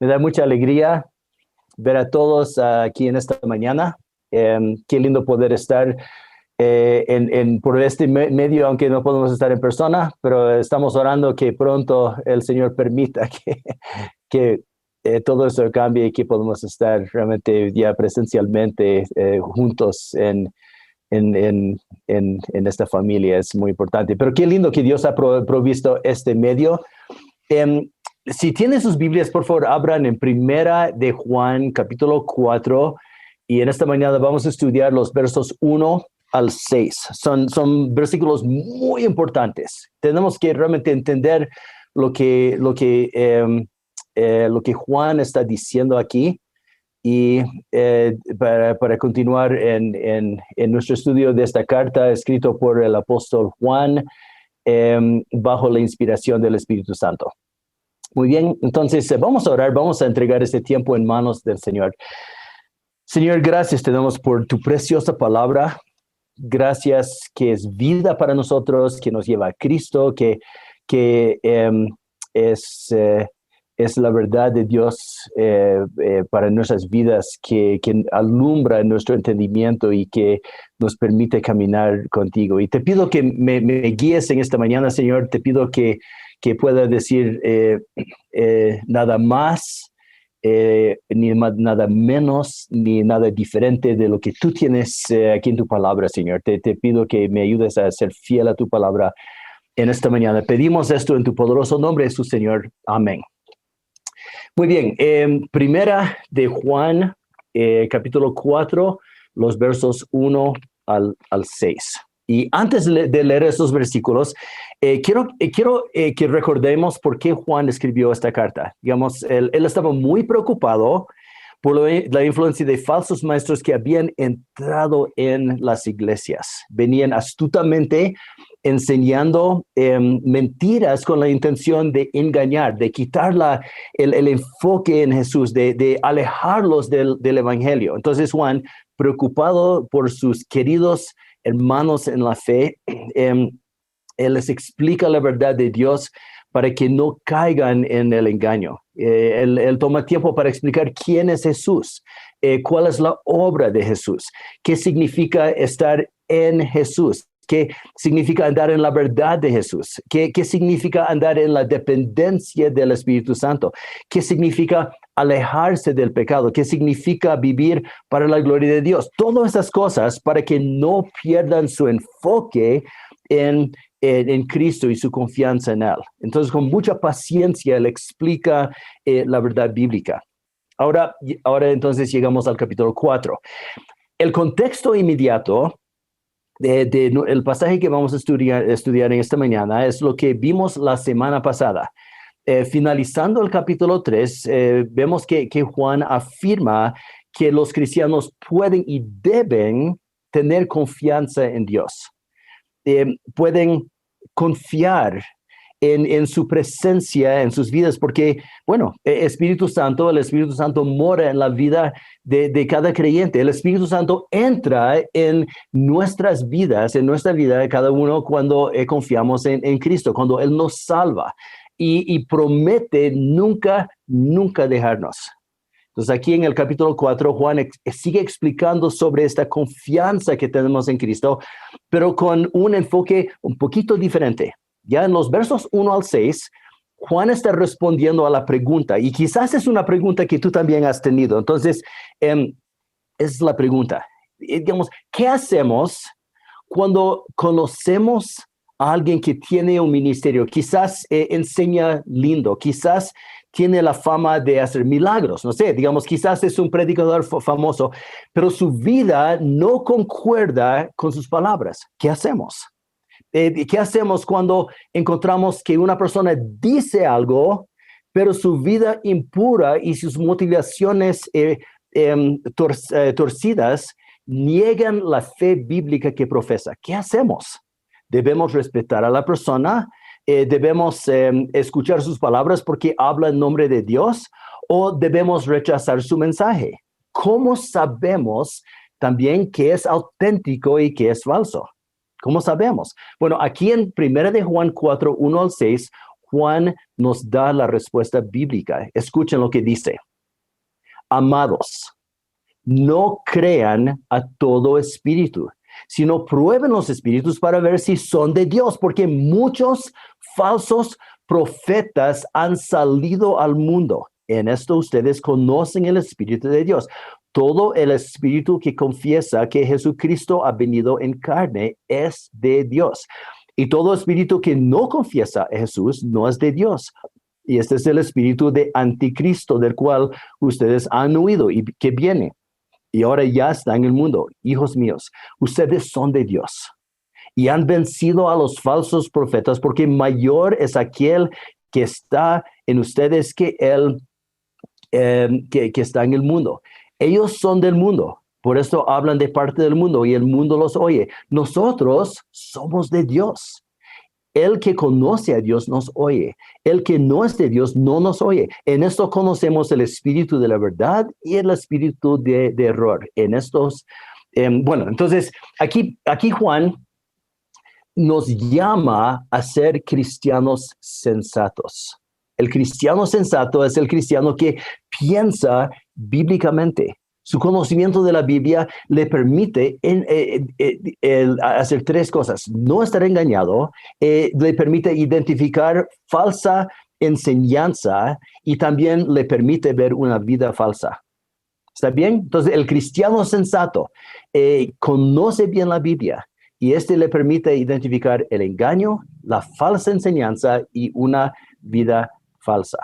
Me da mucha alegría ver a todos aquí en esta mañana. Qué lindo poder estar por este medio, aunque no podemos estar en persona, pero estamos orando que pronto el Señor permita que todo esto cambie y que podamos estar realmente ya presencialmente juntos en esta familia. Es muy importante. Pero qué lindo que Dios ha provisto este medio. Um, si tienen sus Biblias, por favor, abran en Primera de Juan, capítulo 4, y en esta mañana vamos a estudiar los versos 1 al 6. Son versículos muy importantes. Tenemos que realmente entender lo que Juan está diciendo aquí, y para continuar en nuestro estudio de esta carta escrito por el apóstol Juan, bajo la inspiración del Espíritu Santo. Muy bien, entonces vamos a orar, vamos a entregar este tiempo en manos del Señor. Señor, gracias te damos por tu preciosa palabra. Gracias que es vida para nosotros, que nos lleva a Cristo, que es la verdad de Dios para nuestras vidas, que alumbra nuestro entendimiento y que nos permite caminar contigo. Y te pido que me guíes en esta mañana, Señor. Te pido que pueda decir nada más, ni nada menos, ni nada diferente de lo que tú tienes aquí en tu palabra, Señor. Te pido que me ayudes a ser fiel a tu palabra en esta mañana. Pedimos esto en tu poderoso nombre, Jesús, Señor. Amén. Muy bien, Primera de Juan, capítulo 4, los versos 1 al 6. Y antes de leer estos versículos, quiero que recordemos por qué Juan escribió esta carta. Digamos, él estaba muy preocupado por la influencia de falsos maestros que habían entrado en las iglesias. Venían astutamente enseñando mentiras con la intención de engañar, de quitar el enfoque en Jesús, de alejarlos del evangelio. Entonces Juan, preocupado por sus queridos hermanos en la fe, él les explica la verdad de Dios para que no caigan en el engaño. Él toma tiempo para explicar quién es Jesús, cuál es la obra de Jesús, qué significa estar en Jesús, qué significa andar en la verdad de Jesús, qué significa andar en la dependencia del Espíritu Santo, qué significa alejarse del pecado, qué significa vivir para la gloria de Dios. Todas esas cosas para que no pierdan su enfoque en Cristo y su confianza en Él. Entonces, con mucha paciencia, Él explica la verdad bíblica. Ahora entonces llegamos al capítulo 4. El contexto inmediato el pasaje que vamos a estudiar en esta mañana es lo que vimos la semana pasada. Finalizando el capítulo 3, vemos que Juan afirma que los cristianos pueden y deben tener confianza en Dios. Pueden confiar en su presencia en sus vidas, porque, bueno, el Espíritu Santo mora en la vida de cada creyente. El Espíritu Santo entra en nuestras vidas, en nuestra vida de cada uno cuando confiamos en Cristo, cuando Él nos salva y promete nunca dejarnos. Entonces aquí en el capítulo 4, Juan sigue explicando sobre esta confianza que tenemos en Cristo, pero con un enfoque un poquito diferente. Ya en los versos 1 al 6, Juan está respondiendo a la pregunta, y quizás es una pregunta que tú también has tenido. Entonces, es la pregunta. Digamos, ¿qué hacemos cuando conocemos a alguien que tiene un ministerio? Quizás enseña lindo, quizás tiene la fama de hacer milagros, no sé, digamos, quizás es un predicador famoso, pero su vida no concuerda con sus palabras. ¿Qué hacemos? ¿Qué hacemos cuando encontramos que una persona dice algo, pero su vida impura y sus motivaciones torcidas niegan la fe bíblica que profesa? ¿Qué hacemos? ¿Debemos respetar a la persona? ¿Debemos escuchar sus palabras porque habla en nombre de Dios? ¿O debemos rechazar su mensaje? ¿Cómo sabemos también qué es auténtico y qué es falso? ¿Cómo sabemos? Bueno, aquí en 1 de Juan 4, 1 al 6, Juan nos da la respuesta bíblica. Escuchen lo que dice. Amados, no crean a todo espíritu, sino prueben los espíritus para ver si son de Dios, porque muchos falsos profetas han salido al mundo. En esto ustedes conocen el Espíritu de Dios. Todo el espíritu que confiesa que Jesucristo ha venido en carne es de Dios. Y todo espíritu que no confiesa a Jesús no es de Dios. Y este es el espíritu de anticristo del cual ustedes han oído y que viene. Y ahora ya está en el mundo. Hijos míos, ustedes son de Dios y han vencido a los falsos profetas, porque mayor es aquel que está en ustedes que él que está en el mundo. Ellos son del mundo, por eso hablan de parte del mundo y el mundo los oye. Nosotros somos de Dios. El que conoce a Dios nos oye. El que no es de Dios no nos oye. En esto conocemos el espíritu de la verdad y el espíritu de error. En estos, entonces aquí Juan nos llama a ser cristianos sensatos. El cristiano sensato es el cristiano que piensa bíblicamente. Su conocimiento de la Biblia le permite hacer tres cosas. No estar engañado, le permite identificar falsa enseñanza y también le permite ver una vida falsa. ¿Está bien? Entonces, el cristiano sensato conoce bien la Biblia y le permite identificar el engaño, la falsa enseñanza y una vida falsa.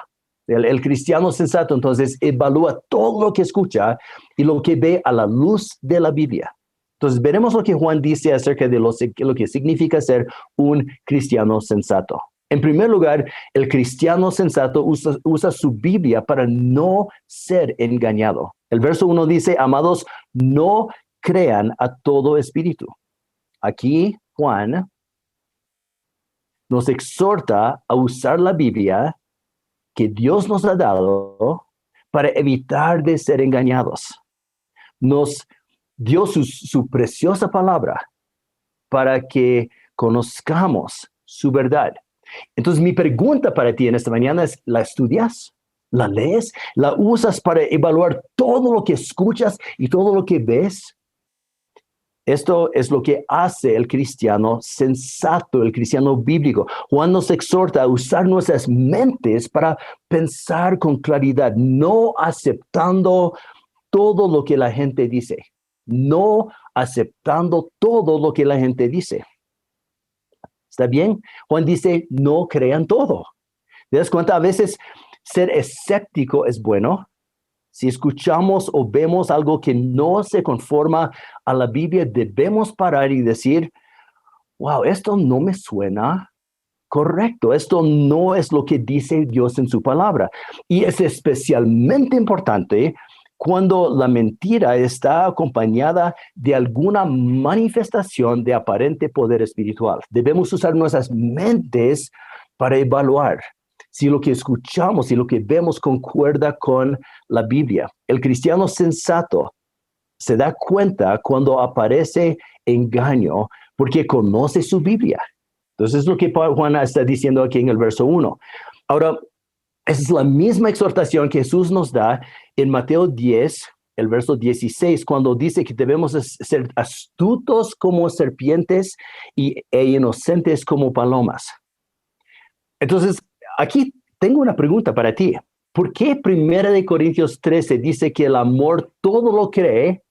El cristiano sensato entonces evalúa todo lo que escucha y lo que ve a la luz de la Biblia. Entonces veremos lo que Juan dice acerca de lo que significa ser un cristiano sensato. En primer lugar, el cristiano sensato usa su Biblia para no ser engañado. El verso 1 dice, amados, no crean a todo espíritu. Aquí Juan nos exhorta a usar la Biblia que Dios nos ha dado para evitar de ser engañados. Nos dio su preciosa palabra para que conozcamos su verdad. Entonces mi pregunta para ti en esta mañana es, ¿la estudias? ¿La lees? ¿La usas para evaluar todo lo que escuchas y todo lo que ves? Esto es lo que hace el cristiano sensato, el cristiano bíblico. Juan nos exhorta a usar nuestras mentes para pensar con claridad, no aceptando todo lo que la gente dice. No aceptando todo lo que la gente dice. ¿Está bien? Juan dice, no crean todo. ¿Te das cuenta? A veces ser escéptico es bueno. Si escuchamos o vemos algo que no se conforma a la Biblia, debemos parar y decir, wow, esto no me suena correcto. Esto no es lo que dice Dios en su palabra. Y es especialmente importante cuando la mentira está acompañada de alguna manifestación de aparente poder espiritual. Debemos usar nuestras mentes para evaluar si lo que escuchamos y lo que vemos concuerda con la Biblia. El cristiano sensato se da cuenta cuando aparece engaño porque conoce su Biblia. Entonces es lo que Juan está diciendo aquí en el verso 1. Ahora, esa es la misma exhortación que Jesús nos da en Mateo 10, el verso 16, cuando dice que debemos ser astutos como serpientes e inocentes como palomas. Entonces, aquí tengo una pregunta para ti. ¿Por qué 1 Corintios 13 dice que el amor todo lo cree?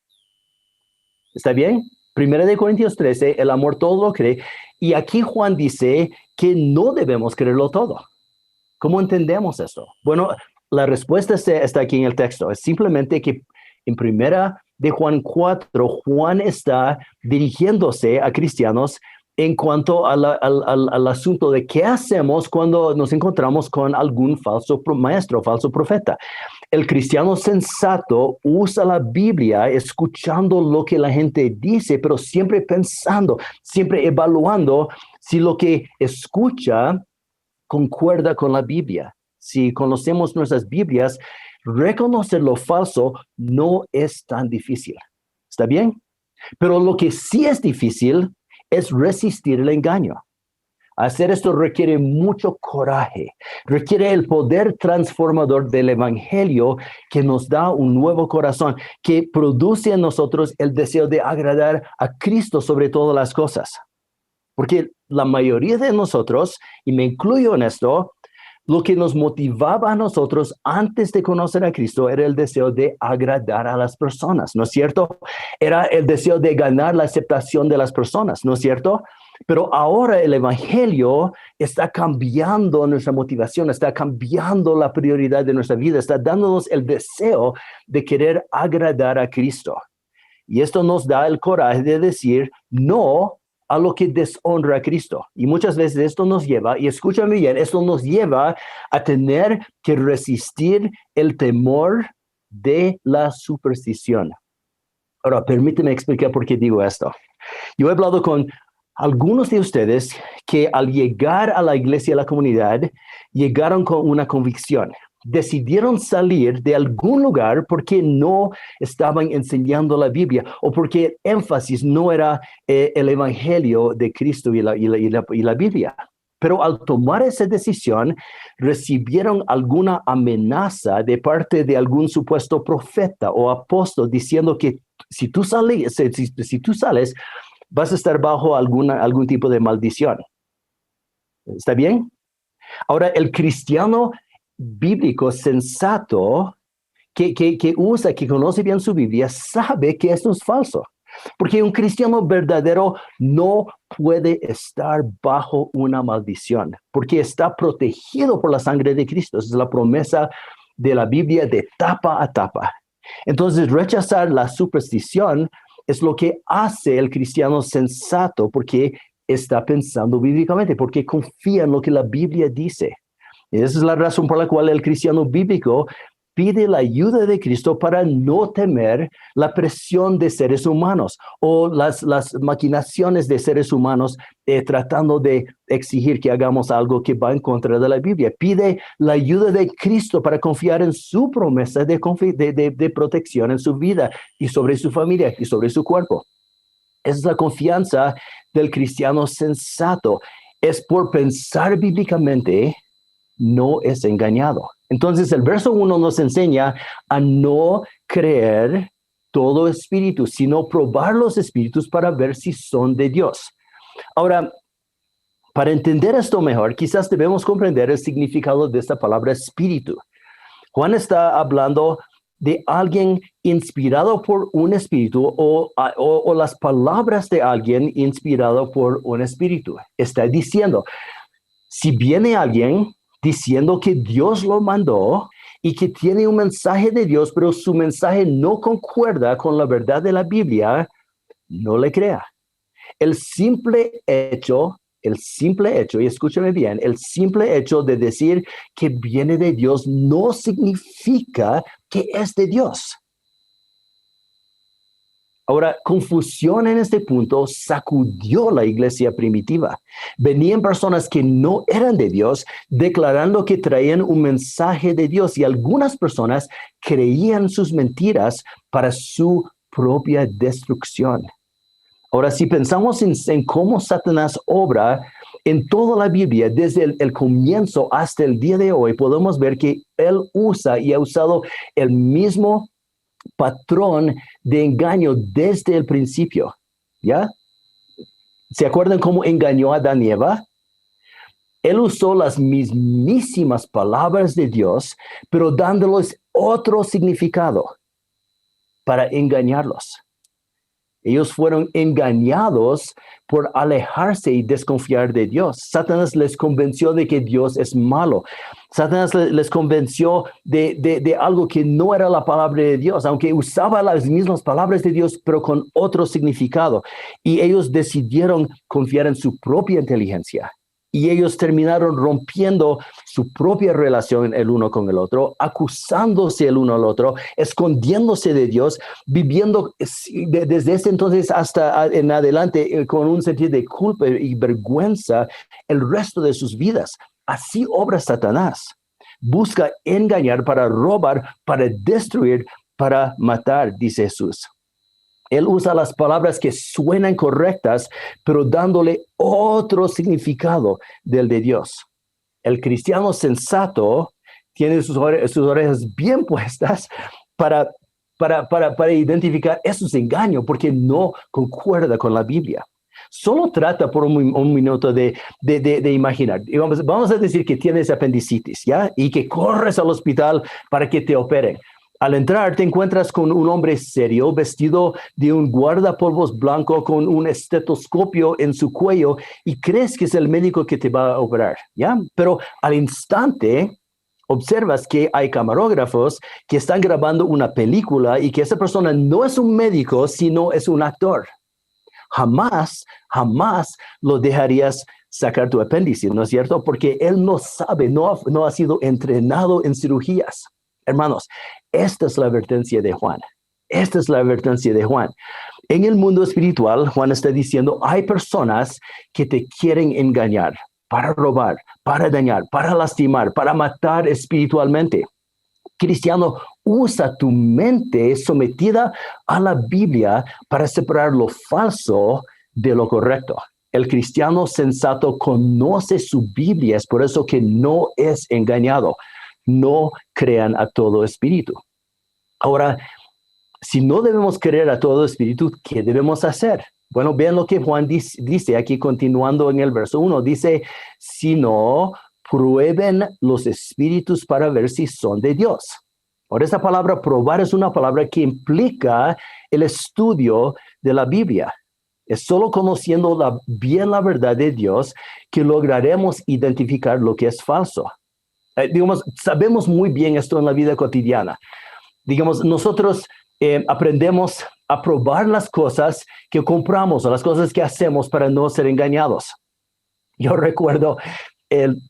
¿Está bien? 1 Corintios 13, el amor todo lo cree. Y aquí Juan dice que no debemos creerlo todo. ¿Cómo entendemos esto? Bueno, la respuesta está aquí en el texto. Es simplemente que en 1 Juan 4, Juan está dirigiéndose a cristianos en cuanto al asunto de qué hacemos cuando nos encontramos con algún falso maestro, falso profeta. El cristiano sensato usa la Biblia escuchando lo que la gente dice, pero siempre pensando, siempre evaluando si lo que escucha concuerda con la Biblia. Si conocemos nuestras Biblias, reconocer lo falso no es tan difícil. ¿Está bien? Pero lo que sí es difícil es resistir el engaño. Hacer esto requiere mucho coraje, requiere el poder transformador del Evangelio que nos da un nuevo corazón, que produce en nosotros el deseo de agradar a Cristo sobre todas las cosas. Porque la mayoría de nosotros, y me incluyo en esto, lo que nos motivaba a nosotros antes de conocer a Cristo era el deseo de agradar a las personas, ¿no es cierto? Era el deseo de ganar la aceptación de las personas, ¿no es cierto? Pero ahora el Evangelio está cambiando nuestra motivación, está cambiando la prioridad de nuestra vida, está dándonos el deseo de querer agradar a Cristo. Y esto nos da el coraje de decir no a lo que deshonra a Cristo. Y muchas veces esto nos lleva, y escúchame bien, esto nos lleva a tener que resistir el temor de la superstición. Ahora, permíteme explicar por qué digo esto. Yo he hablado con algunos de ustedes que al llegar a la iglesia, a la comunidad, llegaron con una convicción. Decidieron salir de algún lugar porque no estaban enseñando la Biblia o porque el énfasis no era el Evangelio de Cristo y la Biblia. Pero al tomar esa decisión, recibieron alguna amenaza de parte de algún supuesto profeta o apóstol diciendo que si tú sales, vas a estar bajo algún tipo de maldición. ¿Está bien? Ahora, el cristiano bíblico sensato que usa, que conoce bien su Biblia, sabe que esto es falso. Porque un cristiano verdadero no puede estar bajo una maldición, porque está protegido por la sangre de Cristo. Esa es la promesa de la Biblia de tapa a tapa. Entonces, rechazar la superstición es lo que hace el cristiano sensato, porque está pensando bíblicamente, porque confía en lo que la Biblia dice. Y esa es la razón por la cual el cristiano bíblico pide la ayuda de Cristo para no temer la presión de seres humanos o las maquinaciones de seres humanos tratando de exigir que hagamos algo que va en contra de la Biblia. Pide la ayuda de Cristo para confiar en su promesa de protección en su vida y sobre su familia y sobre su cuerpo. Esa es la confianza del cristiano sensato. Es por pensar bíblicamente, no es engañado. Entonces el verso 1 nos enseña a no creer todo espíritu, sino probar los espíritus para ver si son de Dios. Ahora, para entender esto mejor, quizás debemos comprender el significado de esta palabra espíritu. Juan está hablando de alguien inspirado por un espíritu o las palabras de alguien inspirado por un espíritu. Está diciendo, si viene alguien diciendo que Dios lo mandó y que tiene un mensaje de Dios, pero su mensaje no concuerda con la verdad de la Biblia, no le crea. El simple hecho, y escúchame bien, el simple hecho de decir que viene de Dios no significa que es de Dios. Ahora, confusión en este punto sacudió la iglesia primitiva. Venían personas que no eran de Dios, declarando que traían un mensaje de Dios, y algunas personas creían sus mentiras para su propia destrucción. Ahora, si pensamos en cómo Satanás obra en toda la Biblia, desde el comienzo hasta el día de hoy, podemos ver que él usa y ha usado el mismo patrón de engaño desde el principio, ¿ya? ¿Se acuerdan cómo engañó a Adán y Eva? Él usó las mismísimas palabras de Dios, pero dándoles otro significado para engañarlos. Ellos fueron engañados por alejarse y desconfiar de Dios. Satanás les convenció de que Dios es malo. Satanás les convenció de algo que no era la palabra de Dios, aunque usaba las mismas palabras de Dios, pero con otro significado. Y ellos decidieron confiar en su propia inteligencia. Y ellos terminaron rompiendo su propia relación el uno con el otro, acusándose el uno al otro, escondiéndose de Dios, viviendo desde ese entonces hasta en adelante con un sentido de culpa y vergüenza el resto de sus vidas. Así obra Satanás. Busca engañar para robar, para destruir, para matar, dice Jesús. Él usa las palabras que suenan correctas, pero dándole otro significado del de Dios. El cristiano sensato tiene sus orejas bien puestas para, para identificar esos engaños, porque no concuerda con la Biblia. Solo trata por un minuto de imaginar. Y vamos a decir que tienes apendicitis, ¿ya? Y que corres al hospital para que te operen. Al entrar te encuentras con un hombre serio vestido de un guardapolvos blanco con un estetoscopio en su cuello y crees que es el médico que te va a operar, ¿ya? Pero al instante observas que hay camarógrafos que están grabando una película y que esa persona no es un médico, sino es un actor. Jamás lo dejarías sacar tu apéndice, ¿no es cierto? Porque él no sabe, no ha sido entrenado en cirugías. Hermanos, esta es la advertencia de Juan. Esta es la advertencia de Juan. En el mundo espiritual, Juan está diciendo, hay personas que te quieren engañar, para robar, para dañar, para lastimar, para matar espiritualmente. Cristiano, usa tu mente sometida a la Biblia para separar lo falso de lo correcto. El cristiano sensato conoce su Biblia, es por eso que no es engañado. No crean a todo espíritu. Ahora, si no debemos creer a todo espíritu, ¿qué debemos hacer? Bueno, vean lo que Juan dice aquí, continuando en el verso 1. Dice, si no, prueben los espíritus para ver si son de Dios. Ahora, esta palabra probar es una palabra que implica el estudio de la Biblia. Es solo conociendo bien la verdad de Dios que lograremos identificar lo que es falso. Digamos, sabemos muy bien esto en la vida cotidiana. Digamos, nosotros aprendemos a probar las cosas que compramos o las cosas que hacemos para no ser engañados. Yo recuerdo el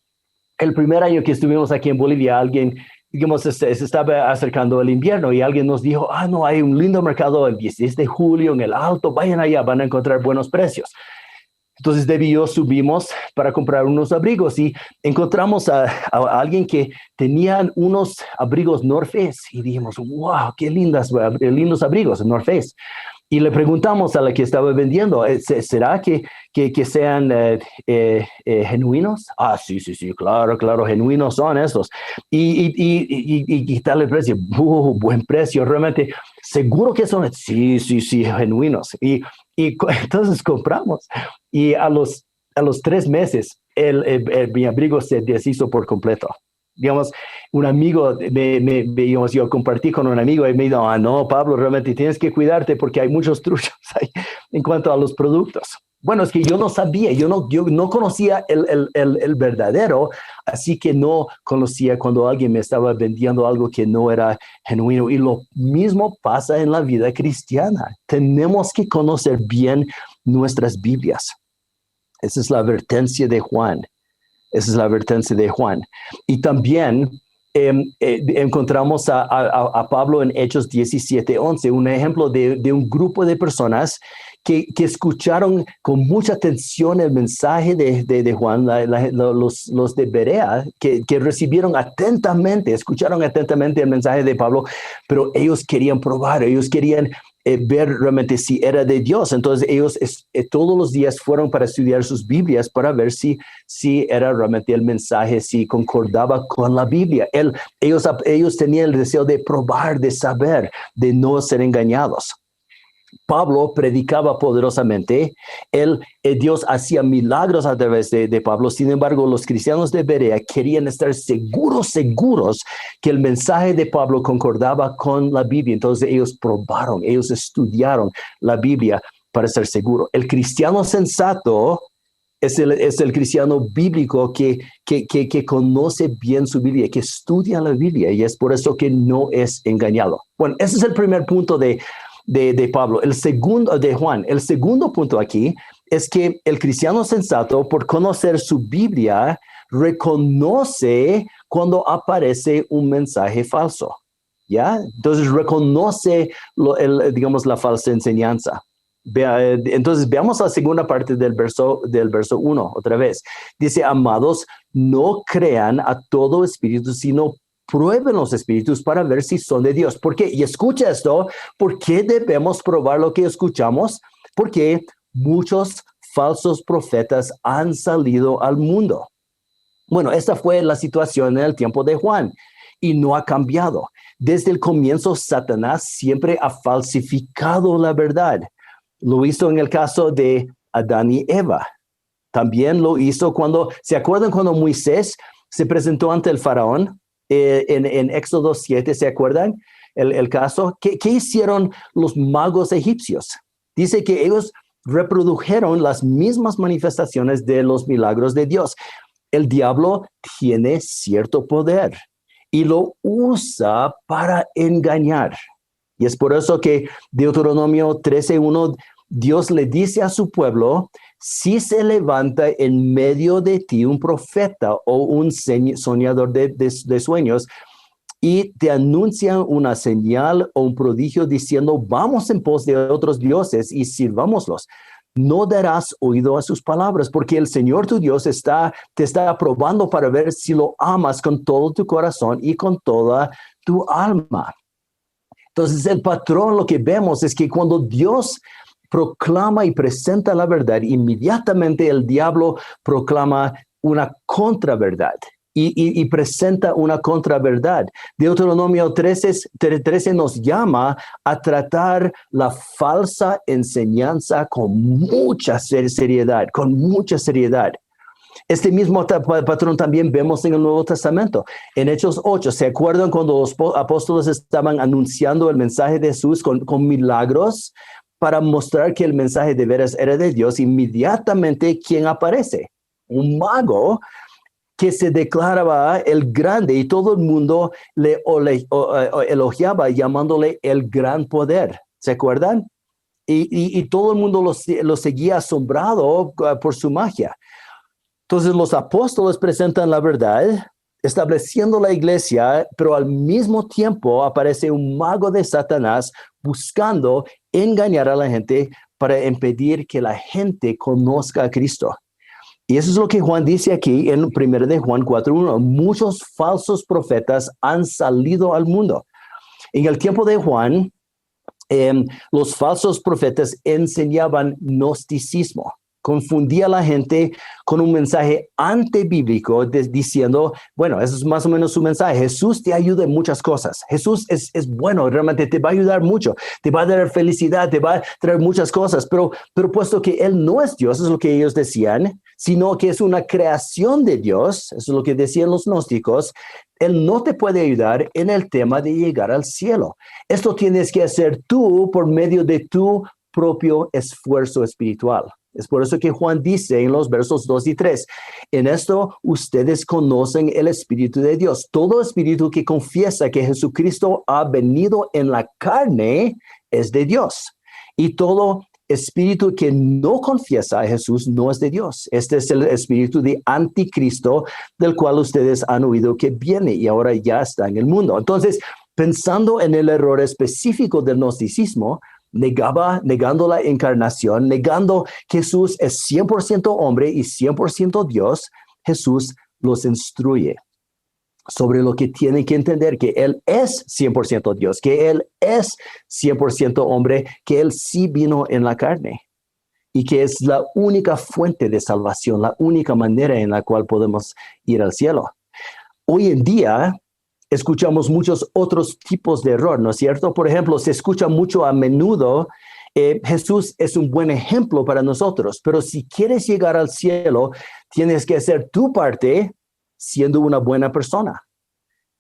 primer año que estuvimos aquí en Bolivia, alguien, digamos, se estaba acercando el invierno y alguien nos dijo, no, hay un lindo mercado el 16 de julio en el Alto, vayan allá, van a encontrar buenos precios. Entonces Debbie y yo subimos para comprar unos abrigos y encontramos a alguien que tenían unos abrigos North Face y dijimos, wow, qué lindos abrigos North Face. Y le preguntamos a la que estaba vendiendo, ¿será que sean genuinos? Sí, claro, genuinos son estos. Y tal el precio, buen precio, realmente, seguro que son, sí, genuinos. Y entonces compramos. Y a los 3 meses, mi abrigo se deshizo por completo. Digamos, un amigo, yo compartí con un amigo y me dijo, no, Pablo, realmente tienes que cuidarte porque hay muchos truchos en cuanto a los productos. Bueno, es que yo no sabía, yo no conocía el verdadero, así que no conocía cuando alguien me estaba vendiendo algo que no era genuino. Y lo mismo pasa en la vida cristiana. Tenemos que conocer bien nuestras Biblias. Esa es la advertencia de Juan. Esa es la advertencia de Juan. Y también encontramos a Pablo en Hechos 17:11, un ejemplo de un grupo de personas que escucharon con mucha atención el mensaje de Juan, los de Berea, que recibieron atentamente, escucharon atentamente el mensaje de Pablo, pero ellos querían probar, ellos querían ver realmente si era de Dios. Entonces ellos todos los días fueron para estudiar sus Biblias para ver si era realmente el mensaje, si concordaba con la Biblia. Ellos tenían el deseo de probar, de saber, de no ser engañados. Pablo predicaba poderosamente, Dios hacía milagros a través de Pablo. Sin embargo, los cristianos de Berea querían estar seguros que el mensaje de Pablo concordaba con la Biblia. Entonces ellos probaron, ellos estudiaron la Biblia para estar seguros. El cristiano sensato es el cristiano bíblico que conoce bien su Biblia, que estudia la Biblia, y es por eso que no es engañado. Bueno, ese es el primer punto de Pablo. El segundo de Juan. El segundo punto aquí es que el cristiano sensato, por conocer su Biblia, reconoce cuando aparece un mensaje falso. ¿Ya? Entonces reconoce digamos, la falsa enseñanza. Entonces veamos la segunda parte del verso 1 otra vez. Dice, amados, no crean a todo espíritu, sino prueben los espíritus para ver si son de Dios. ¿Por qué? Y escucha esto, ¿por qué debemos probar lo que escuchamos? Porque muchos falsos profetas han salido al mundo. Bueno, esta fue la situación en el tiempo de Juan y no ha cambiado. Desde el comienzo, Satanás siempre ha falsificado la verdad. Lo hizo en el caso de Adán y Eva. También lo hizo ¿se acuerdan cuando Moisés se presentó ante el faraón en Éxodo 7? ¿Se acuerdan el caso? ¿Qué hicieron los magos egipcios? Dice que ellos reprodujeron las mismas manifestaciones de los milagros de Dios. El diablo tiene cierto poder y lo usa para engañar. Y es por eso que Deuteronomio 13:1, Dios le dice a su pueblo, si se levanta en medio de ti un profeta o un soñador de sueños y te anuncia una señal o un prodigio diciendo, vamos en pos de otros dioses y sirvámoslos. No darás oído a sus palabras, porque el Señor tu Dios te está probando para ver si lo amas con todo tu corazón y con toda tu alma. Entonces, el patrón, lo que vemos es que cuando Dios proclama y presenta la verdad, inmediatamente el diablo proclama una contraverdad y presenta una contraverdad. Deuteronomio 13 nos llama a tratar la falsa enseñanza con mucha seriedad, con mucha seriedad. Este mismo patrón también vemos en el Nuevo Testamento. En Hechos 8, ¿se acuerdan cuando los apóstoles estaban anunciando el mensaje de Jesús con milagros para mostrar que el mensaje de veras era de Dios? Inmediatamente, ¿quién aparece? Un mago que se declaraba el grande y todo el mundo le elogiaba llamándole el gran poder. ¿Se acuerdan? Y todo el mundo lo seguía asombrado por su magia. Entonces los apóstoles presentan la verdad, estableciendo la iglesia, pero al mismo tiempo aparece un mago de Satanás buscando engañar a la gente para impedir que la gente conozca a Cristo. Y eso es lo que Juan dice aquí en 1 de Juan 4:1. Muchos falsos profetas han salido al mundo. En el tiempo de Juan, los falsos profetas enseñaban gnosticismo. Confundía a la gente con un mensaje antibíblico diciendo, bueno, eso es más o menos su mensaje. Jesús te ayuda en muchas cosas. Jesús es bueno, realmente te va a ayudar mucho. Te va a dar felicidad, te va a traer muchas cosas. Pero puesto que Él no es Dios, es lo que ellos decían, sino que es una creación de Dios, eso es lo que decían los gnósticos, Él no te puede ayudar en el tema de llegar al cielo. Esto tienes que hacer tú por medio de tu propio esfuerzo espiritual. Es por eso que Juan dice en los versos 2 y 3, en esto ustedes conocen el Espíritu de Dios. Todo espíritu que confiesa que Jesucristo ha venido en la carne es de Dios. Y todo espíritu que no confiesa a Jesús no es de Dios. Este es el espíritu de anticristo del cual ustedes han oído que viene y ahora ya está en el mundo. Entonces, pensando en el error específico del gnosticismo, negando la encarnación, negando que Jesús es 100% hombre y 100% Dios, Jesús los instruye sobre lo que tienen que entender, que Él es 100% Dios, que Él es 100% hombre, que Él sí vino en la carne y que es la única fuente de salvación, la única manera en la cual podemos ir al cielo. Hoy en día, escuchamos muchos otros tipos de error, ¿no es cierto? Por ejemplo, se escucha mucho a menudo, Jesús es un buen ejemplo para nosotros, pero si quieres llegar al cielo, tienes que hacer tu parte siendo una buena persona,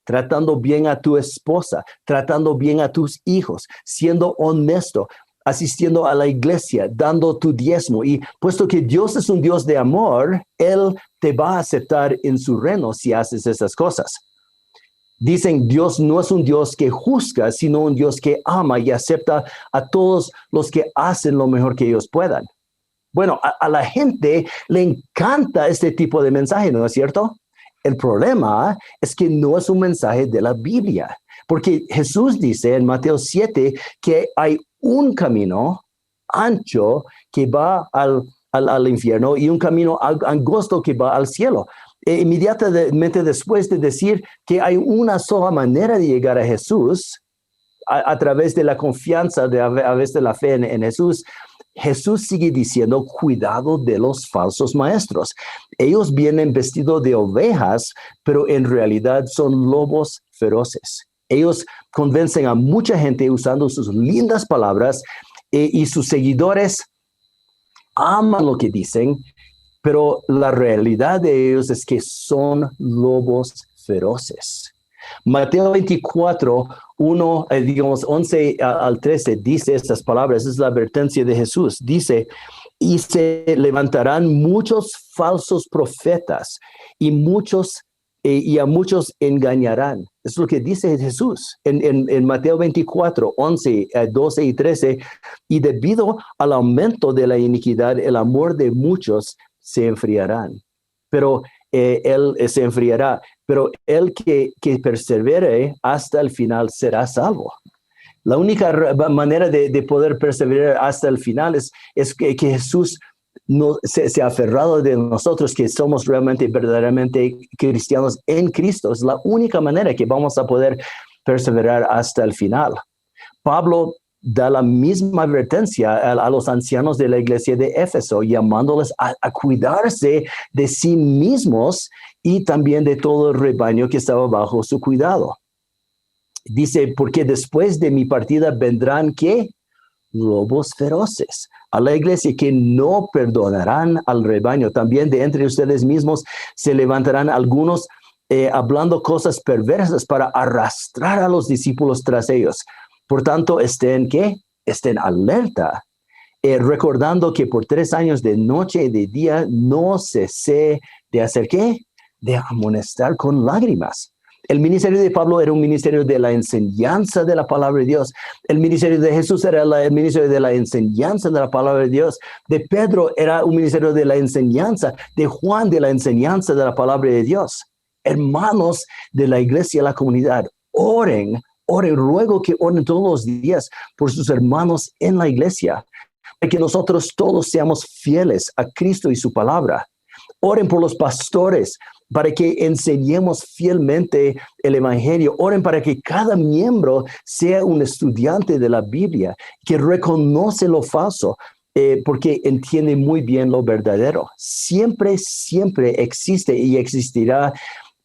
tratando bien a tu esposa, tratando bien a tus hijos, siendo honesto, asistiendo a la iglesia, dando tu diezmo. Y puesto que Dios es un Dios de amor, Él te va a aceptar en su reino si haces esas cosas. Dicen, Dios no es un Dios que juzga, sino un Dios que ama y acepta a todos los que hacen lo mejor que ellos puedan. Bueno, a la gente le encanta este tipo de mensaje, ¿no es cierto? El problema es que no es un mensaje de la Biblia, porque Jesús dice en Mateo 7 que hay un camino ancho que va al infierno y un camino angosto que va al cielo. inmediatamente después de decir que hay una sola manera de llegar a Jesús, a través de la confianza, a través de la fe en Jesús, Jesús sigue diciendo, cuidado de los falsos maestros. Ellos vienen vestidos de ovejas, pero en realidad son lobos feroces. Ellos convencen a mucha gente usando sus lindas palabras y sus seguidores aman lo que dicen, pero la realidad de ellos es que son lobos feroces. Mateo 24, 11 al 13, dice estas palabras, es la advertencia de Jesús. Dice, y se levantarán muchos falsos profetas y a muchos engañarán. Es lo que dice Jesús en Mateo 24, 11, 12 y 13. Y debido al aumento de la iniquidad, el amor de muchos se enfriarán. Pero él se enfriará. Pero el que persevere hasta el final será salvo. La única manera de poder perseverar hasta el final es que Jesús no se ha aferrado de nosotros, que somos verdaderamente cristianos en Cristo. Es la única manera que vamos a poder perseverar hasta el final. Pablo da la misma advertencia a los ancianos de la iglesia de Éfeso, llamándoles a cuidarse de sí mismos y también de todo el rebaño que estaba bajo su cuidado. Dice, porque después de mi partida vendrán, ¿qué? Lobos feroces a la iglesia que no perdonarán al rebaño. También de entre ustedes mismos se levantarán algunos hablando cosas perversas para arrastrar a los discípulos tras ellos. Por tanto, estén alerta, recordando que por 3 años de noche y de día no cesé de hacer ¿qué? De amonestar con lágrimas. El ministerio de Pablo era un ministerio de la enseñanza de la palabra de Dios. El ministerio de Jesús era el ministerio de la enseñanza de la palabra de Dios. De Pedro era un ministerio de la enseñanza. De Juan de la enseñanza de la palabra de Dios. Hermanos de la iglesia y la comunidad, oren, ruego que oren todos los días por sus hermanos en la iglesia, para que nosotros todos seamos fieles a Cristo y su palabra. Oren por los pastores, para que enseñemos fielmente el evangelio. Oren para que cada miembro sea un estudiante de la Biblia, que reconoce lo falso, porque entiende muy bien lo verdadero. Siempre existe y existirá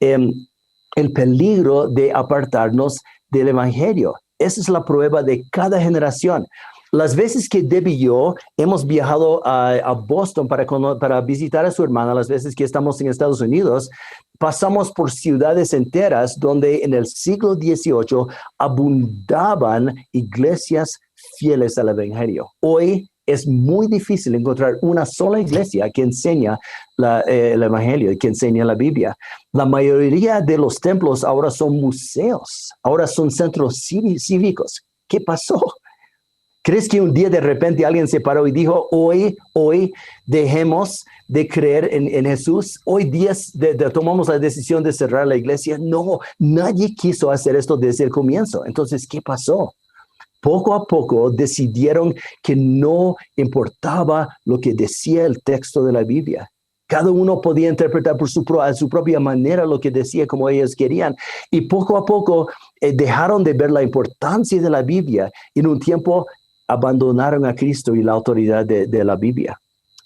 el peligro de apartarnos del evangelio. Esa es la prueba de cada generación. Las veces que Debbie y yo hemos viajado a Boston para visitar a su hermana, las veces que estamos en Estados Unidos, pasamos por ciudades enteras donde en el siglo XVIII abundaban iglesias fieles al evangelio. Hoy es muy difícil encontrar una sola iglesia que enseña el evangelio y que enseña la Biblia. La mayoría de los templos ahora son museos, ahora son centros cívicos. ¿Qué pasó? ¿Crees que un día de repente alguien se paró y dijo, hoy dejemos de creer en Jesús? Hoy día tomamos la decisión de cerrar la iglesia. No, nadie quiso hacer esto desde el comienzo. Entonces, ¿qué pasó? Poco a poco decidieron que no importaba lo que decía el texto de la Biblia. Cada uno podía interpretar a su propia manera lo que decía como ellos querían. Y poco a poco dejaron de ver la importancia de la Biblia. Y en un tiempo abandonaron a Cristo y la autoridad de la Biblia.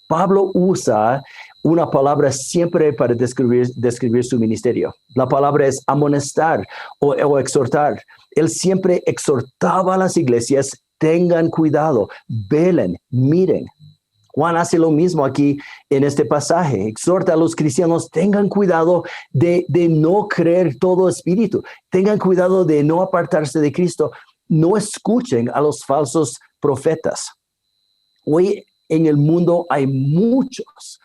Pablo usa una palabra siempre para describir su ministerio. La palabra es amonestar o exhortar. Él siempre exhortaba a las iglesias, tengan cuidado, velen, miren. Juan hace lo mismo aquí en este pasaje. Exhorta a los cristianos, tengan cuidado de no creer todo espíritu. Tengan cuidado de no apartarse de Cristo. No escuchen a los falsos profetas. Hoy en el mundo hay muchos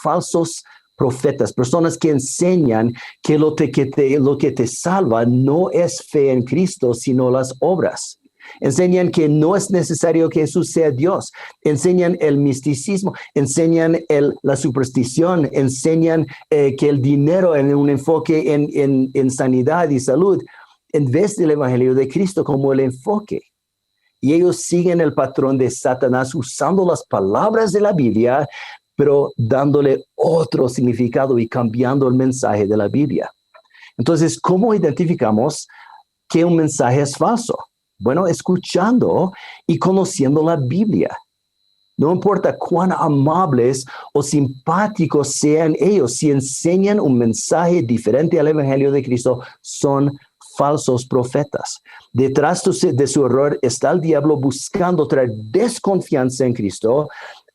falsos profetas, personas que enseñan que lo que te salva no es fe en Cristo, sino las obras. Enseñan que no es necesario que Jesús sea Dios. Enseñan el misticismo, enseñan la superstición, enseñan que el dinero en un enfoque en sanidad y salud, en vez del evangelio de Cristo como el enfoque. Y ellos siguen el patrón de Satanás usando las palabras de la Biblia, pero dándole otro significado y cambiando el mensaje de la Biblia. Entonces, ¿cómo identificamos que un mensaje es falso? Bueno, escuchando y conociendo la Biblia. No importa cuán amables o simpáticos sean ellos, si enseñan un mensaje diferente al Evangelio de Cristo, son falsos profetas. Detrás de su error está el diablo buscando traer desconfianza en Cristo,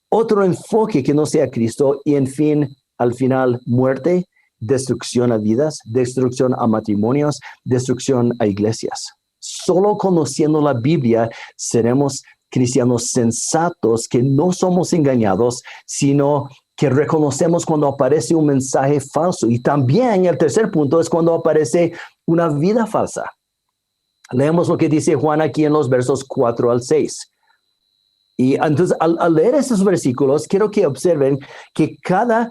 otro enfoque que no sea Cristo y, en fin, al final, muerte, destrucción a vidas, destrucción a matrimonios, destrucción a iglesias. Solo conociendo la Biblia seremos cristianos sensatos, que no somos engañados, sino que reconocemos cuando aparece un mensaje falso. Y también el tercer punto es cuando aparece una vida falsa. Leemos lo que dice Juan aquí en los versos 4 al 6. Y entonces, al leer esos versículos, quiero que observen que cada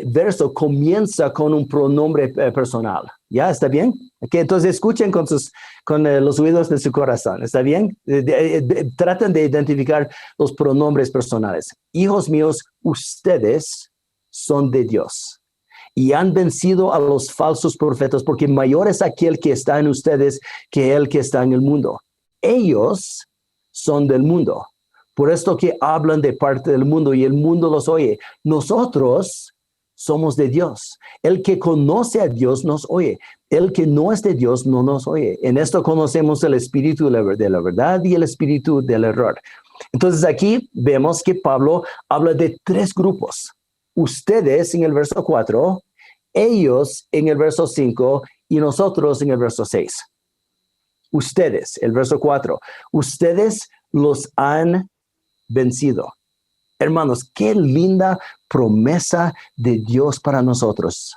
verso comienza con un pronombre personal. ¿Ya? ¿Está bien? Okay, entonces, escuchen con los oídos de su corazón. ¿Está bien? Traten de identificar los pronombres personales. Hijos míos, ustedes son de Dios y han vencido a los falsos profetas, porque mayor es aquel que está en ustedes que el que está en el mundo. Ellos son del mundo. Por esto que hablan de parte del mundo y el mundo los oye. Nosotros somos de Dios. El que conoce a Dios nos oye. El que no es de Dios no nos oye. En esto conocemos el espíritu de la verdad y el espíritu del error. Entonces aquí vemos que Pablo habla de tres grupos. Ustedes en el verso 4, ellos en el verso 5 y nosotros en el verso 6. Ustedes, el verso 4. Ustedes los han vencido. Hermanos, qué linda promesa de Dios para nosotros.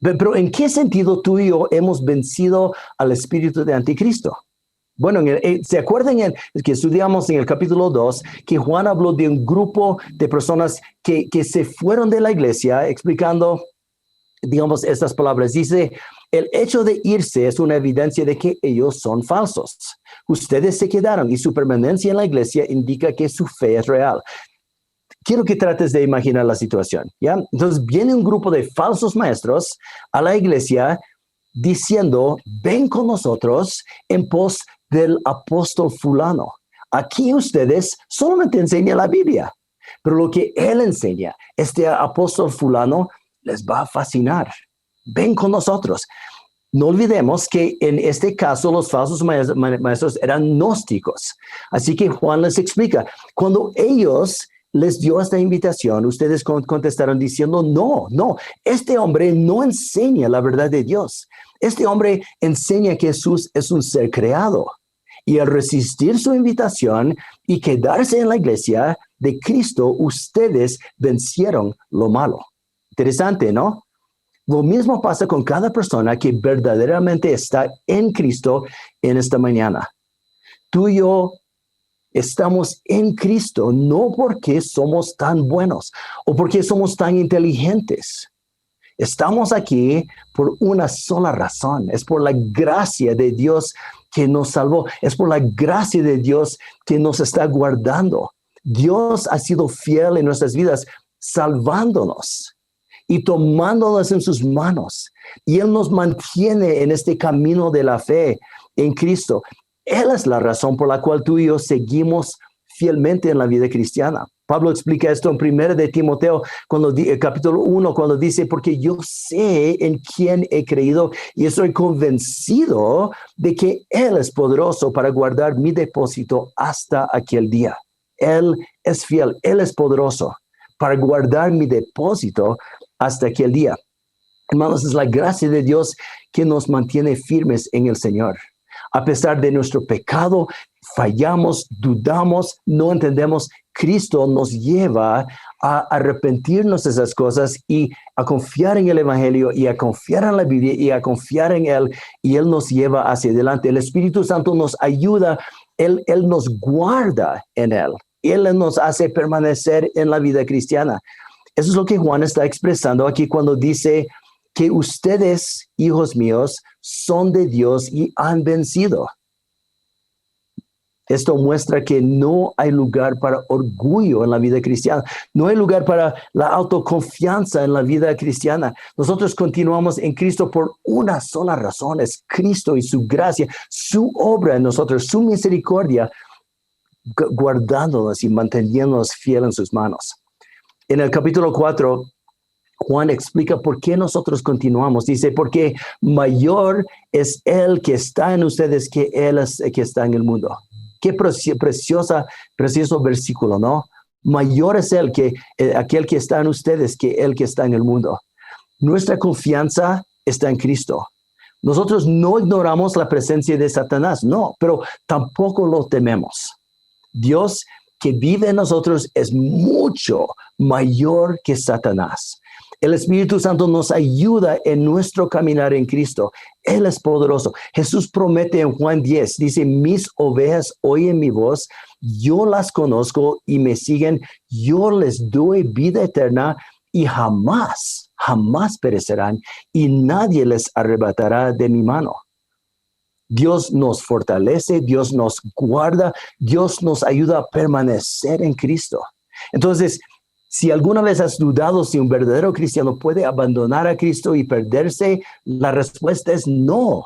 Pero ¿en qué sentido tú y yo hemos vencido al espíritu de anticristo? Bueno, ¿se acuerdan que estudiamos en el capítulo 2 que Juan habló de un grupo de personas que se fueron de la iglesia explicando, digamos, estas palabras? Dice, el hecho de irse es una evidencia de que ellos son falsos. Ustedes se quedaron y su permanencia en la iglesia indica que su fe es real. Quiero que trates de imaginar la situación, ¿ya? Entonces viene un grupo de falsos maestros a la iglesia diciendo, ven con nosotros en pos del apóstol fulano. Aquí ustedes solamente enseñan la Biblia, pero lo que él enseña, este apóstol fulano, les va a fascinar. Ven con nosotros. No olvidemos que en este caso los falsos maestros eran gnósticos. Así que Juan les explica, cuando ellos les dio esta invitación, ustedes contestaron diciendo, no, este hombre no enseña la verdad de Dios. Este hombre enseña que Jesús es un ser creado. Y al resistir su invitación y quedarse en la iglesia de Cristo, ustedes vencieron lo malo. Interesante, ¿no? Lo mismo pasa con cada persona que verdaderamente está en Cristo en esta mañana. Tú y yo estamos en Cristo no porque somos tan buenos o porque somos tan inteligentes. Estamos aquí por una sola razón. Es por la gracia de Dios que nos salvó. Es por la gracia de Dios que nos está guardando. Dios ha sido fiel en nuestras vidas, salvándonos y tomándonos en sus manos. Y Él nos mantiene en este camino de la fe en Cristo. Él es la razón por la cual tú y yo seguimos fielmente en la vida cristiana. Pablo explica esto en 1 de Timoteo, capítulo 1, cuando dice, porque yo sé en quién he creído y estoy convencido de que Él es poderoso para guardar mi depósito hasta aquel día. Él es fiel, Él es poderoso para guardar mi depósito hasta aquel día. Hermanos, es la gracia de Dios que nos mantiene firmes en el Señor. A pesar de nuestro pecado, fallamos, dudamos, no entendemos. Cristo nos lleva a arrepentirnos de esas cosas y a confiar en el Evangelio y a confiar en la Biblia y a confiar en Él, y Él nos lleva hacia adelante. El Espíritu Santo nos ayuda, Él nos guarda en Él. Él nos hace permanecer en la vida cristiana. Eso es lo que Juan está expresando aquí cuando dice que ustedes, hijos míos, son de Dios y han vencido. Esto muestra que no hay lugar para orgullo en la vida cristiana. No hay lugar para la autoconfianza en la vida cristiana. Nosotros continuamos en Cristo por una sola razón. Es Cristo y su gracia, su obra en nosotros, su misericordia, guardándonos y manteniéndonos fieles en sus manos. En el capítulo 4, Juan explica por qué nosotros continuamos. Dice, porque mayor es Él que está en ustedes que Él que está en el mundo. Qué precioso versículo, ¿no? Mayor es Él que aquel que está en ustedes que el que está en el mundo. Nuestra confianza está en Cristo. Nosotros no ignoramos la presencia de Satanás, no, pero tampoco lo tememos. Dios que vive en nosotros es mucho mayor que Satanás. El Espíritu Santo nos ayuda en nuestro caminar en Cristo. Él es poderoso. Jesús promete en Juan 10, dice, mis ovejas oyen mi voz, yo las conozco y me siguen, yo les doy vida eterna y jamás perecerán y nadie les arrebatará de mi mano. Dios nos fortalece, Dios nos guarda, Dios nos ayuda a permanecer en Cristo. Entonces, si alguna vez has dudado si un verdadero cristiano puede abandonar a Cristo y perderse, la respuesta es no.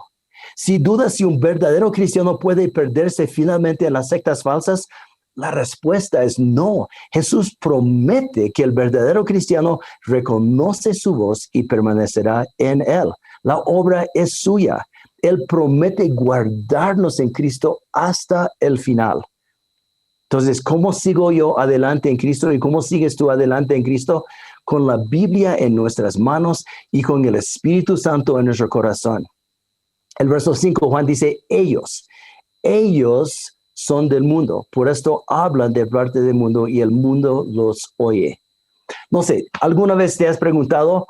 Si dudas si un verdadero cristiano puede perderse finalmente en las sectas falsas, la respuesta es no. Jesús promete que el verdadero cristiano reconoce su voz y permanecerá en él. La obra es suya. Él promete guardarnos en Cristo hasta el final. Entonces, ¿cómo sigo yo adelante en Cristo y cómo sigues tú adelante en Cristo? Con la Biblia en nuestras manos y con el Espíritu Santo en nuestro corazón. El verso 5, Juan dice, ellos son del mundo, por esto hablan de parte del mundo y el mundo los oye. No sé, ¿alguna vez te has preguntado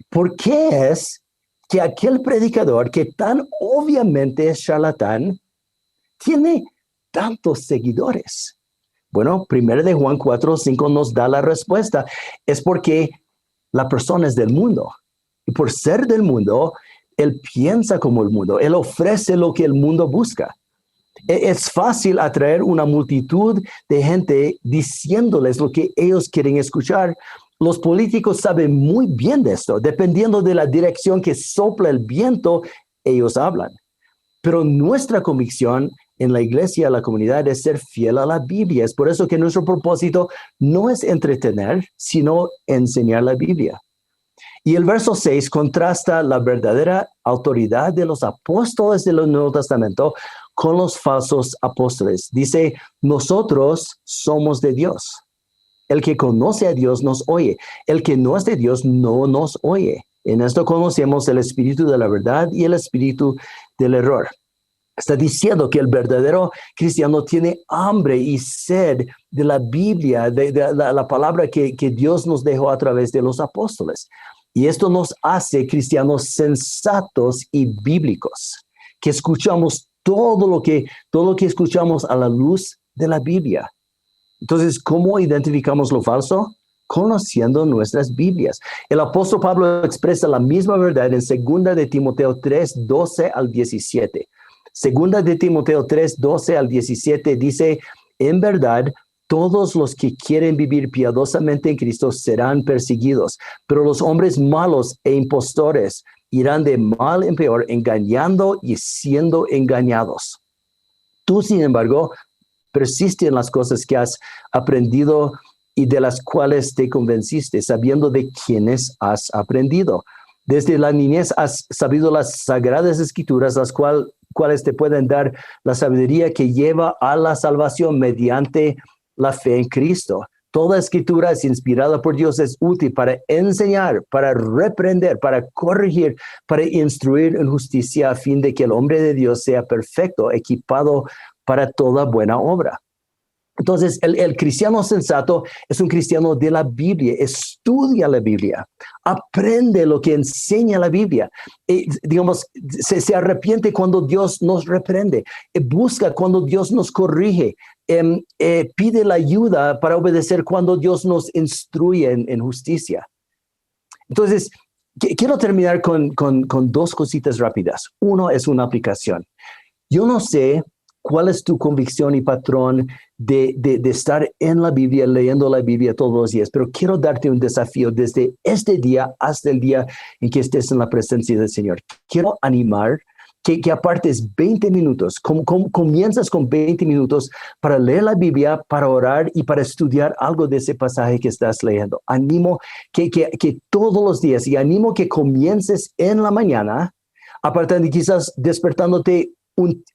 por qué es que aquel predicador que tan obviamente es charlatán tiene tantos seguidores? Bueno, 1 de Juan 4:5 nos da la respuesta. Es porque la persona es del mundo. Y por ser del mundo, él piensa como el mundo. Él ofrece lo que el mundo busca. Es fácil atraer una multitud de gente diciéndoles lo que ellos quieren escuchar. Los políticos saben muy bien de esto. Dependiendo de la dirección que sopla el viento, ellos hablan. Pero nuestra convicción en la iglesia, la comunidad, es ser fiel a la Biblia. Es por eso que nuestro propósito no es entretener, sino enseñar la Biblia. Y el verso 6 contrasta la verdadera autoridad de los apóstoles del Nuevo Testamento con los falsos apóstoles. Dice, nosotros somos de Dios. El que conoce a Dios nos oye. El que no es de Dios no nos oye. En esto conocemos el espíritu de la verdad y el espíritu del error. Está diciendo que el verdadero cristiano tiene hambre y sed de la Biblia, de la palabra que Dios nos dejó a través de los apóstoles. Y esto nos hace cristianos sensatos y bíblicos, que escuchamos todo lo que escuchamos a la luz de la Biblia. Entonces, ¿cómo identificamos lo falso? Conociendo nuestras Biblias. El apóstol Pablo expresa la misma verdad en 2 de Timoteo 3, 12 al 17. 2 de Timoteo 3, 12 al 17 dice, en verdad, todos los que quieren vivir piadosamente en Cristo serán perseguidos, pero los hombres malos e impostores irán de mal en peor, engañando y siendo engañados. Tú, sin embargo, persiste en las cosas que has aprendido y de las cuales te convenciste, sabiendo de quiénes has aprendido. Desde la niñez has sabido las sagradas escrituras, las cuales te pueden dar la sabiduría que lleva a la salvación mediante la fe en Cristo. Toda escritura es inspirada por Dios, es útil para enseñar, para reprender, para corregir, para instruir en justicia, a fin de que el hombre de Dios sea perfecto, equipado para toda buena obra. Entonces, el cristiano sensato es un cristiano de la Biblia, estudia la Biblia, aprende lo que enseña la Biblia, se arrepiente cuando Dios nos reprende, busca cuando Dios nos corrige, pide la ayuda para obedecer cuando Dios nos instruye en justicia. Entonces, quiero terminar con dos cositas rápidas. Uno es una aplicación. Yo no sé cuál es tu convicción y patrón de estar en la Biblia, leyendo la Biblia todos los días. Pero quiero darte un desafío desde este día hasta el día en que estés en la presencia del Señor. Quiero animar que apartes 20 minutos, comienzas con 20 minutos para leer la Biblia, para orar y para estudiar algo de ese pasaje que estás leyendo. Animo que todos los días, y animo que comiences en la mañana, aparte de quizás despertándote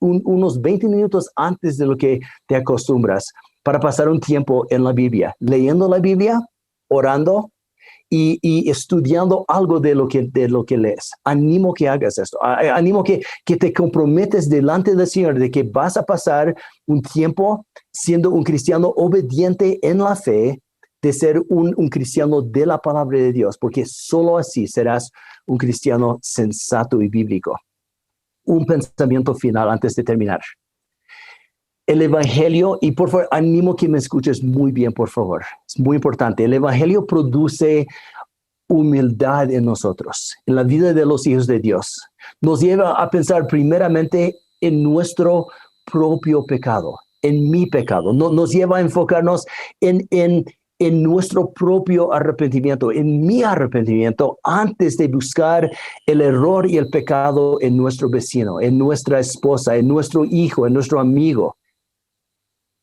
unos 20 minutos antes de lo que te acostumbras, para pasar un tiempo en la Biblia, leyendo la Biblia, orando, y estudiando algo de lo que lees. Animo que hagas esto. Animo que te comprometes delante del Señor de que vas a pasar un tiempo siendo un cristiano obediente en la fe, de ser un cristiano de la palabra de Dios, porque solo así serás un cristiano sensato y bíblico. Un pensamiento final antes de terminar. El Evangelio, y por favor, animo que me escuches muy bien, por favor. Es muy importante. El Evangelio produce humildad en nosotros, en la vida de los hijos de Dios. Nos lleva a pensar primeramente en nuestro propio pecado, en mi pecado. Nos lleva a enfocarnos en nuestro propio arrepentimiento, en mi arrepentimiento, antes de buscar el error y el pecado en nuestro vecino, en nuestra esposa, en nuestro hijo, en nuestro amigo.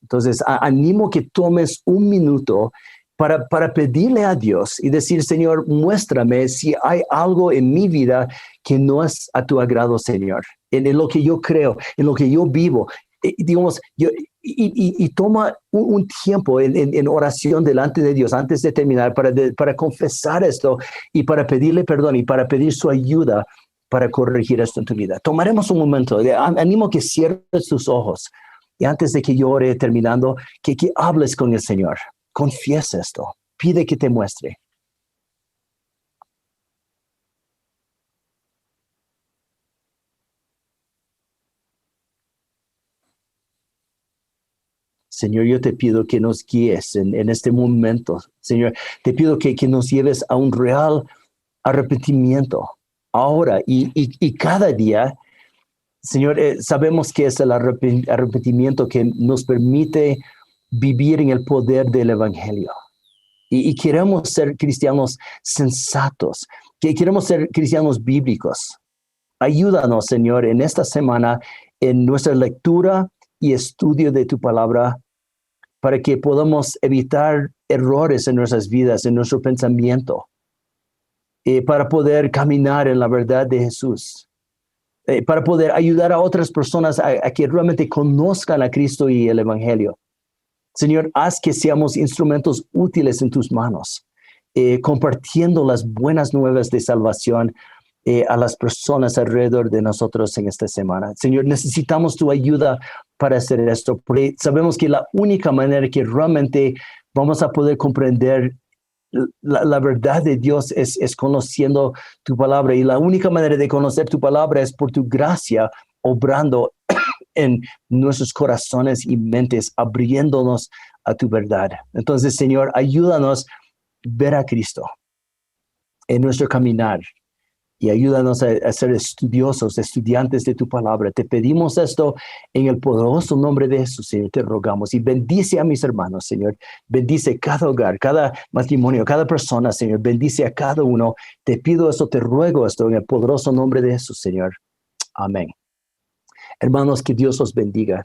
Entonces, animo que tomes un minuto para pedirle a Dios y decir, Señor, muéstrame si hay algo en mi vida que no es a tu agrado, Señor, en lo que yo creo, en lo que yo vivo. Y toma un tiempo en oración delante de Dios antes de terminar para confesar esto y para pedirle perdón y para pedir su ayuda para corregir esto en tu vida. Tomaremos un momento. Animo que cierres tus ojos y antes de que yo ore terminando, que hables con el Señor. Confiesa esto. Pide que te muestre. Señor, yo te pido que nos guíes en este momento. Señor, te pido que nos lleves a un real arrepentimiento ahora y cada día. Señor, sabemos que es el arrepentimiento que nos permite vivir en el poder del Evangelio. Y queremos ser cristianos sensatos, que queremos ser cristianos bíblicos. Ayúdanos, Señor, en esta semana, en nuestra lectura y estudio de tu palabra, para que podamos evitar errores en nuestras vidas, en nuestro pensamiento, para poder caminar en la verdad de Jesús, para poder ayudar a otras personas a que realmente conozcan a Cristo y el Evangelio. Señor, haz que seamos instrumentos útiles en tus manos, compartiendo las buenas nuevas de salvación a las personas alrededor de nosotros en esta semana. Señor, necesitamos tu ayuda para hacer esto, porque sabemos que la única manera que realmente vamos a poder comprender la verdad de Dios es conociendo tu palabra, y la única manera de conocer tu palabra es por tu gracia obrando en nuestros corazones y mentes, abriéndonos a tu verdad. Entonces, Señor, ayúdanos a ver a Cristo en nuestro caminar y ayúdanos a ser estudiosos, estudiantes de tu palabra. Te pedimos esto en el poderoso nombre de Jesús, Señor, te rogamos. Y bendice a mis hermanos, Señor. Bendice cada hogar, cada matrimonio, cada persona, Señor. Bendice a cada uno. Te pido esto, te ruego esto en el poderoso nombre de Jesús, Señor. Amén. Hermanos, que Dios os bendiga.